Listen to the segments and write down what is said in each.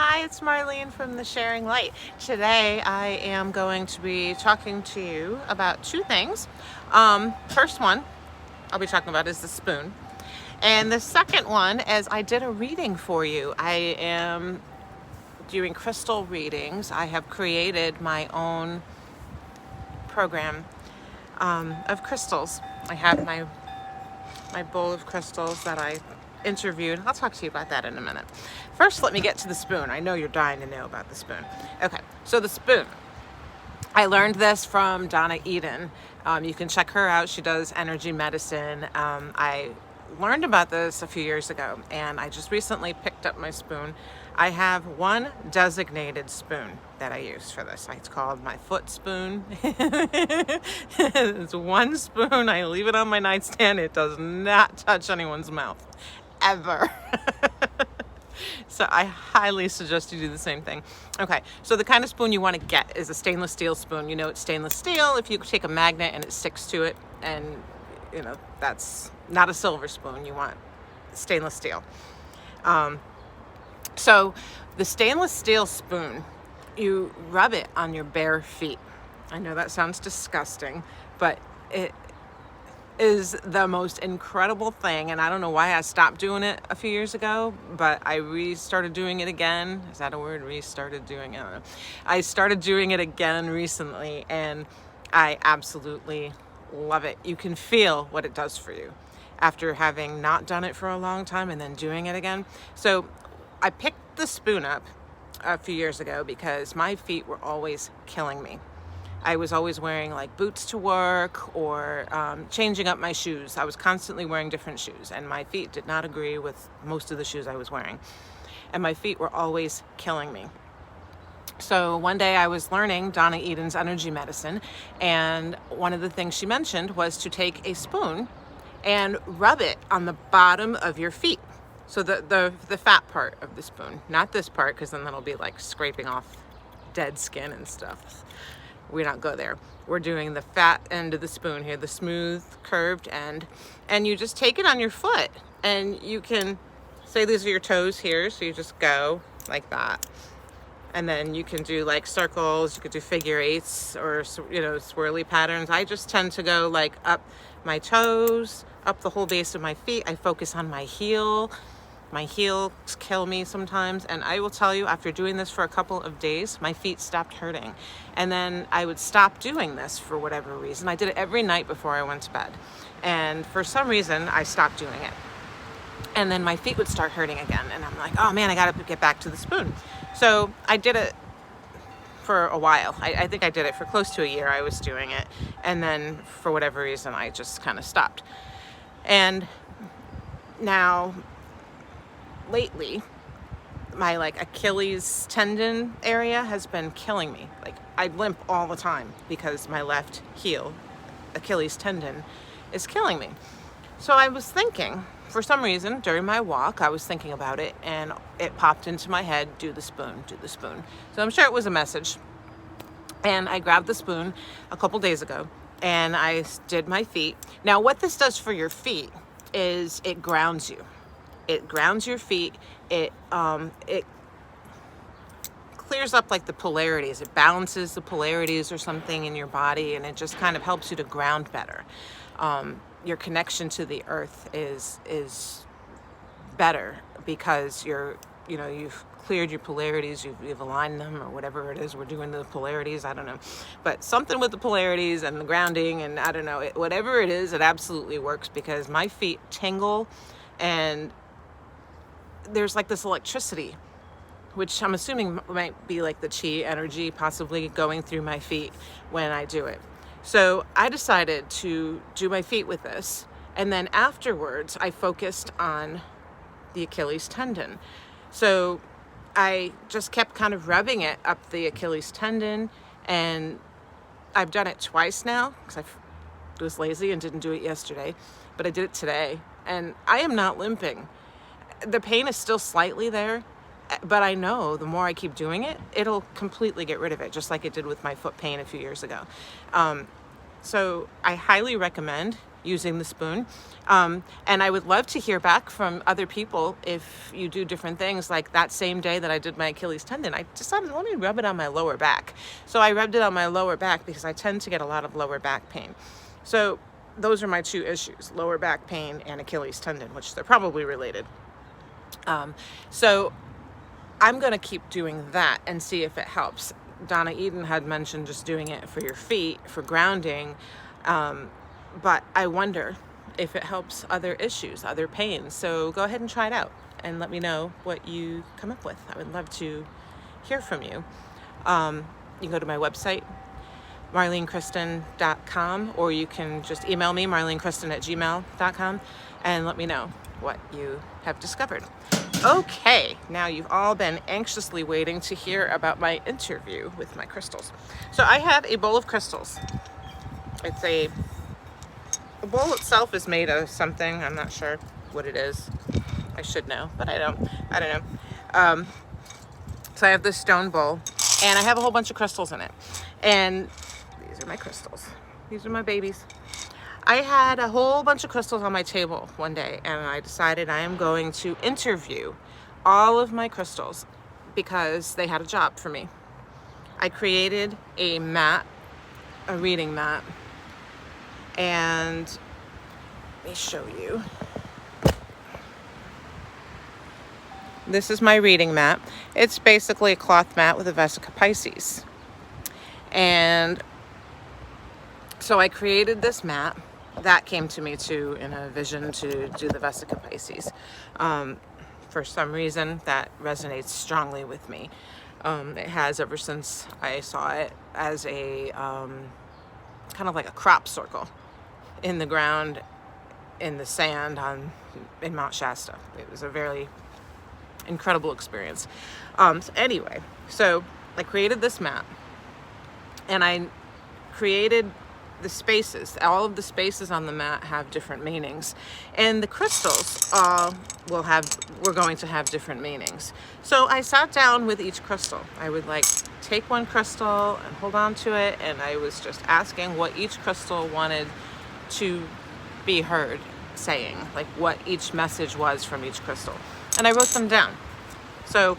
Hi, it's Marlene from the Sharing Light. Today I am going to be talking to you about two things. First one I'll be talking about is the spoon. And the second one is I did a reading for you. I am doing crystal readings. I have created my own program of crystals. I have my bowl of crystals that I interviewed. I'll talk to you about that in a minute. First, let me get to the spoon. I know you're dying to know about the spoon. Okay, so the spoon. I learned this from Donna Eden. You can check her out. She does energy medicine. I learned about this a few years ago, and I just recently picked up my spoon. I have one designated spoon that I use for this. It's called my foot spoon. It's one spoon. I leave it on my nightstand. It does not touch anyone's mouth, ever. So I highly suggest you do the same thing. Okay, so the kind of spoon you want to get is a stainless steel spoon. You know it's stainless steel if you take a magnet and it sticks to it, and you know that's not a silver spoon. You want stainless steel. So the stainless steel spoon, you rub it on your bare feet. I know that sounds disgusting, but it is the most incredible thing, and I don't know why I stopped doing it a few years ago, but I restarted doing it again. Is that a word? Restarted doing it? I don't know. I started doing it again recently, and I absolutely love it. You can feel what it does for you after having not done it for a long time and then doing it again. So I picked the spoon up a few years ago because my feet were always killing me. I was always wearing like boots to work or changing up my shoes. I was constantly wearing different shoes, and my feet did not agree with most of the shoes I was wearing. And my feet were always killing me. So one day I was learning Donna Eden's energy medicine, and one of the things she mentioned was to take a spoon and rub it on the bottom of your feet. So the fat part of the spoon, not this part, because then that'll be like scraping off dead skin and stuff. We don't go there. We're doing the fat end of the spoon here, the smooth curved end. And you just take it on your foot, and you can say these are your toes here. So you just go like that. And then you can do like circles, you could do figure eights or, you know, swirly patterns. I just tend to go like up my toes, up the whole base of my feet. I focus on my heel. My heels kill me sometimes, and I will tell you, after doing this for a couple of days, my feet stopped hurting. And then I would stop doing this for whatever reason. I did it every night before I went to bed, and for some reason I stopped doing it. And then my feet would start hurting again, and I'm like, oh man, I gotta get back to the spoon. So I did it for a while. I think I did it for close to a year. I was doing it, and then for whatever reason I just kind of stopped. And now lately, my like Achilles tendon area has been killing me. Like I limp all the time because my left heel Achilles tendon is killing me. So I was thinking, for some reason during my walk, I was thinking about it, and it popped into my head, do the spoon, do the spoon. So I'm sure it was a message. And I grabbed the spoon a couple days ago, and I did my feet. Now what this does for your feet is it grounds you. It grounds your feet. It clears up like the polarities. It balances the polarities or something in your body, and it just kind of helps you to ground better. Your connection to the earth is better because you've cleared your polarities, you've aligned them, or whatever it is we're doing to the polarities. I don't know, but something with the polarities and the grounding, and I don't know, whatever it is, it absolutely works because my feet tingle, and there's like this electricity, which I'm assuming might be like the chi energy possibly going through my feet when I do it. So I decided to do my feet with this, and then afterwards I focused on the Achilles tendon. So I just kept kind of rubbing it up the Achilles tendon, and I've done it twice now because I was lazy and didn't do it yesterday, but I did it today, and I am not limping. The pain is still slightly there, but I know the more I keep doing it, it'll completely get rid of it, just like it did with my foot pain a few years ago. So I highly recommend using the spoon. And I would love to hear back from other people if you do different things. Like that same day that I did my Achilles tendon, I decided, let me rub it on my lower back. So I rubbed it on my lower back because I tend to get a lot of lower back pain. So those are my two issues, lower back pain and Achilles tendon, which they're probably related. So I'm going to keep doing that and see if it helps. Donna Eden had mentioned just doing it for your feet, for grounding. But I wonder if it helps other issues, other pains. So go ahead and try it out and let me know what you come up with. I would love to hear from you. You can go to my website, marlenekristen.com, or you can just email me, marlenekristen@gmail.com, and let me know what you have discovered. Okay, now you've all been anxiously waiting to hear about my interview with my crystals. So I have a bowl of crystals. It's the bowl itself is made of something. I'm not sure what it is. I should know, but I don't know. So I have this stone bowl, and I have a whole bunch of crystals in it. And these are my crystals. These are my babies. I had a whole bunch of crystals on my table one day, and I decided I am going to interview all of my crystals because they had a job for me. I created a mat, a reading mat, and let me show you. This is my reading mat. It's basically a cloth mat with a Vesica Pisces. And so I created this mat. That came to me too in a vision to do the Vesica Pisces. For some reason, that resonates strongly with me. It has ever since I saw it as a kind of like a crop circle in the ground, in the sand in Mount Shasta. It was a very incredible experience. Anyway, so I created this mat, and I created the spaces. All of the spaces on the mat have different meanings, and the crystals we're going to have different meanings. So I sat down with each crystal. I would take one crystal and hold on to it, and I was just asking what each crystal wanted to be heard saying, like what each message was from each crystal. And I wrote them down. So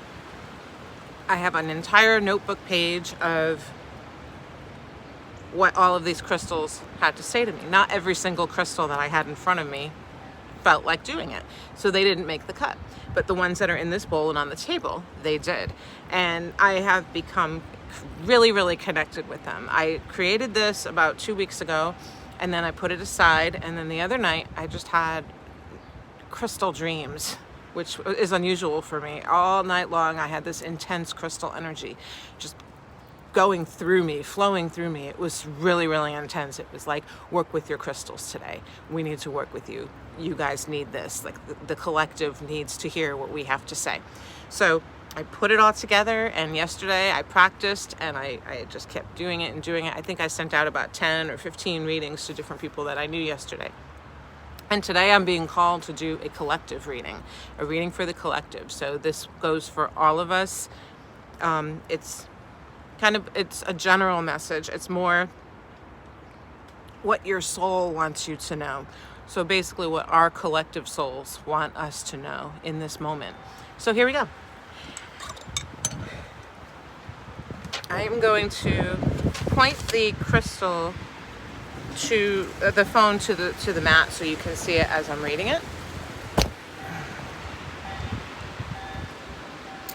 I have an entire notebook page of what all of these crystals had to say to me. Not every single crystal that I had in front of me felt like doing it, so they didn't make the cut. But the ones that are in this bowl and on the table, they did. And I have become really, really connected with them. I created this about 2 weeks ago, and then I put it aside, and then the other night I just had crystal dreams, which is unusual for me. All night long I had this intense crystal energy just going through me, flowing through me. It was really, really intense. It was like, work with your crystals today. We need to work with you. You guys need this. Like the collective needs to hear what we have to say. So I put it all together, and yesterday I practiced, and I just kept doing it and doing it. I think I sent out about 10 or 15 readings to different people that I knew yesterday. And today I'm being called to do a collective reading, a reading for the collective. So this goes for all of us. It's a general message. It's more what your soul wants you to know. So basically what our collective souls want us to know in this moment. So here we go. I am going to point the crystal to the phone to the mat so you can see it as I'm reading it.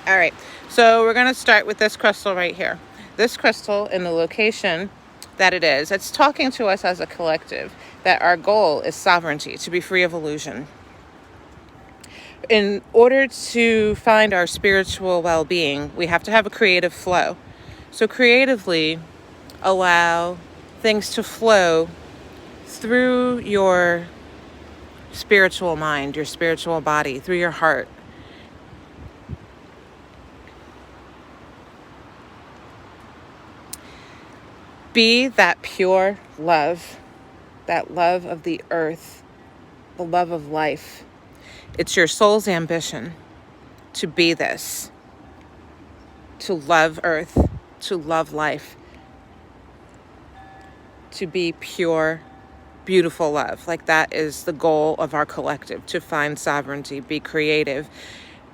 All right, so we're going to start with this crystal right here. This crystal, in the location that it is, it's talking to us as a collective that our goal is sovereignty, to be free of illusion. In order to find our spiritual well-being, we have to have a creative flow. So creatively allow things to flow through your spiritual mind, your spiritual body, through your heart. Be that pure love, that love of the earth, the love of life. It's your soul's ambition to be this, to love earth, to love life, to be pure beautiful love. Like, that is the goal of our collective, to find sovereignty, be creative.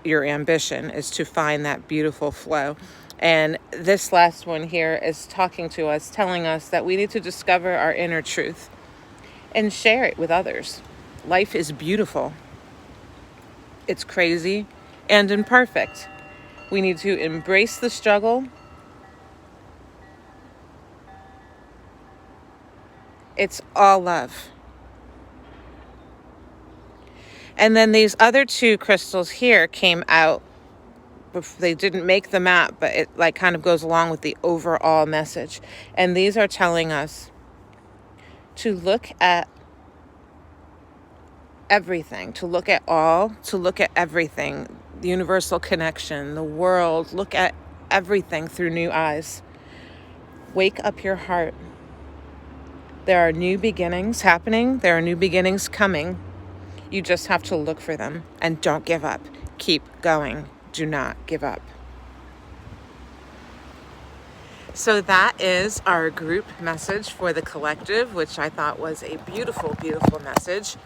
Your ambition is to find that beautiful flow. And this last one here is talking to us, telling us that we need to discover our inner truth and share it with others. Life is beautiful. It's crazy and imperfect. We need to embrace the struggle. It's all love. And then these other two crystals here came out. They didn't make the map, but it like kind of goes along with the overall message. And these are telling us to look at everything, to look at all, to look at everything, the universal connection, the world, look at everything through new eyes. Wake up your heart. There are new beginnings happening. There are new beginnings coming. You just have to look for them, and don't give up. Keep going. Do not give up. So that is our group message for the collective, which I thought was a beautiful, beautiful message.